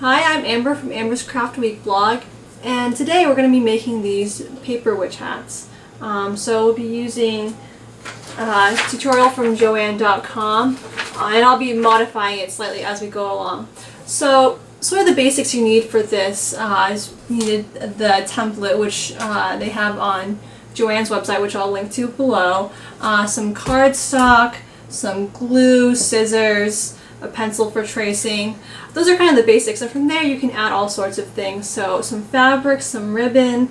Hi, I'm Amber from Amber's Craft Week blog, and today we're going to be making these paper witch hats. So we'll be using a tutorial from Joanne.com, and I'll be modifying it slightly as we go along. So sort of the basics you need for this is you need the template, which they have on Joanne's website, which I'll link to below, some cardstock, some glue, scissors, a pencil for tracing. Those are kind of the basics, and from there you can add all sorts of things. So some fabric, some ribbon.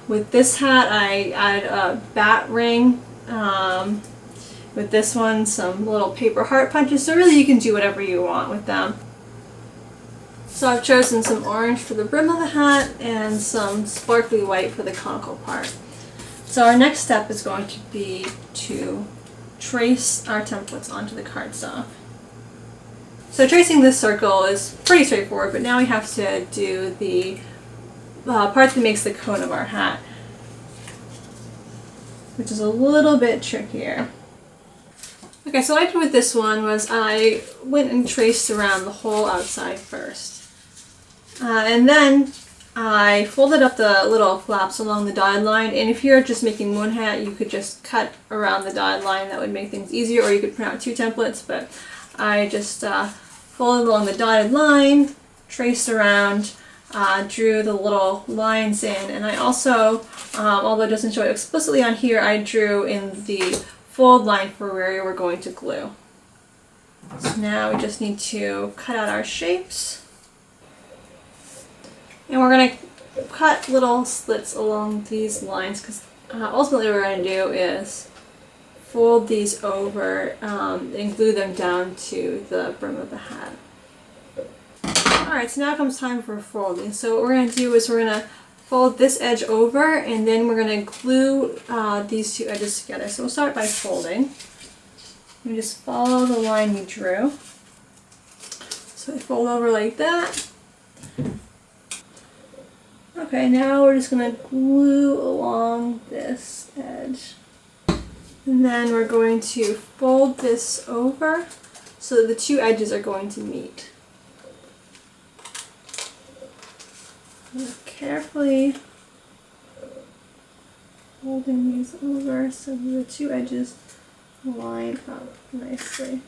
With this hat I added a bat ring. With this one, some little paper heart punches. So really you can do whatever you want with them. So I've chosen some orange for the brim of the hat and some sparkly white for the conical part. So our next step is going to be to trace our templates onto the cardstock. So tracing this circle is pretty straightforward, but now we have to do the part that makes the cone of our hat, which is a little bit trickier. Okay, so what I did with this one was I went and traced around the whole outside first. And then I folded up the little flaps along the dotted line, and if you're just making one hat, you could just cut around the dotted line. That would make things easier, or you could print out two templates, but I just folded along the dotted line, traced around, drew the little lines in, and I also, although it doesn't show it explicitly on here, I drew in the fold line for where we're going to glue. So now we just need to cut out our shapes. And we're going to cut little slits along these lines, because ultimately what we're going to do is fold these over and glue them down to the brim of the hat. Alright, so now comes time for folding. So what we're going to do is we're going to fold this edge over, and then we're going to glue these two edges together. So we'll start by folding. You just follow the line we drew. So I fold over like that. Okay, now we're just going to glue along this edge. And then we're going to fold this over so that the two edges are going to meet. Carefully folding these over so the two edges line up nicely.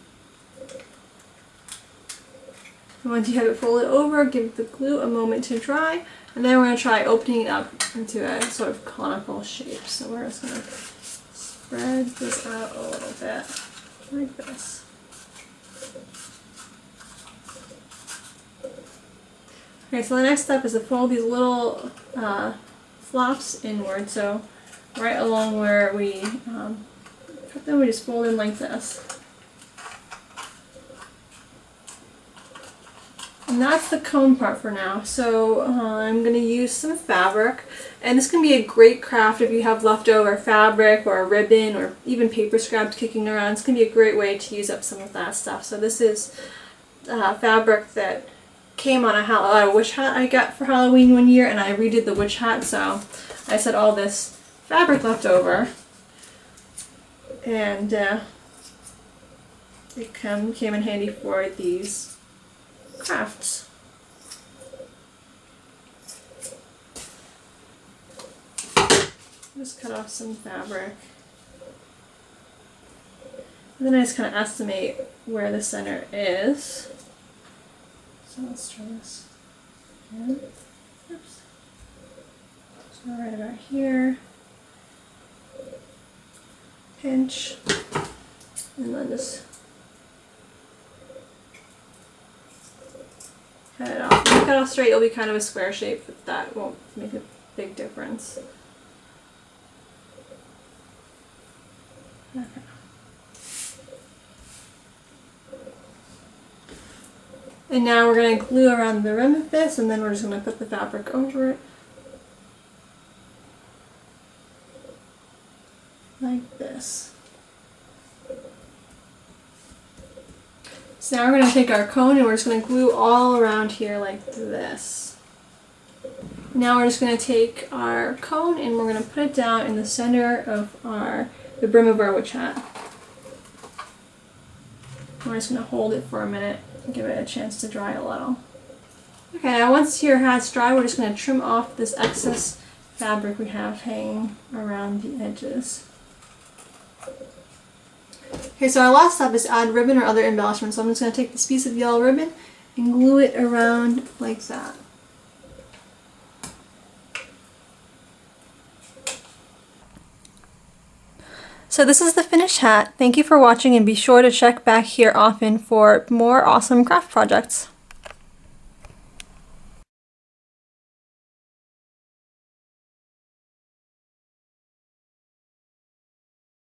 And once you have it folded over, give the glue a moment to dry, and then we're going to try opening it up into a sort of conical shape. So we're just going to spread this out a little bit, like this. Okay, so the next step is to fold these little flops inward. So right along where we cut them, we just fold in like this. And that's the cone part for now. So I'm going to use some fabric, and this can be a great craft if you have leftover fabric or a ribbon or even paper scraps kicking around. It's going to be a great way to use up some of that stuff. So this is fabric that came on a witch hat I got for Halloween one year, and I redid the witch hat, so I set all this fabric left over, and it came in handy for these crafts. Just cut off some fabric, and then I just kind of estimate where the center is. So let's try this again. Oops. So right about here, pinch, and then just cut it off. If you cut off straight, it'll be kind of a square shape, but that won't make a big difference. Okay. And now we're going to glue around the rim of this, and then we're just going to put the fabric over it. Like this. So now we're going to take our cone and we're just going to glue all around here like this. Now we're just going to take our cone and we're going to put it down in the center of the brim of our witch hat. We're just going to hold it for a minute and give it a chance to dry a little. Okay, now once your hat's dry, we're just going to trim off this excess fabric we have hanging around the edges. Okay, so our last step is add ribbon or other embellishment. So I'm just going to take this piece of yellow ribbon and glue it around like that. So this is the finished hat. Thank you for watching, and be sure to check back here often for more awesome craft projects.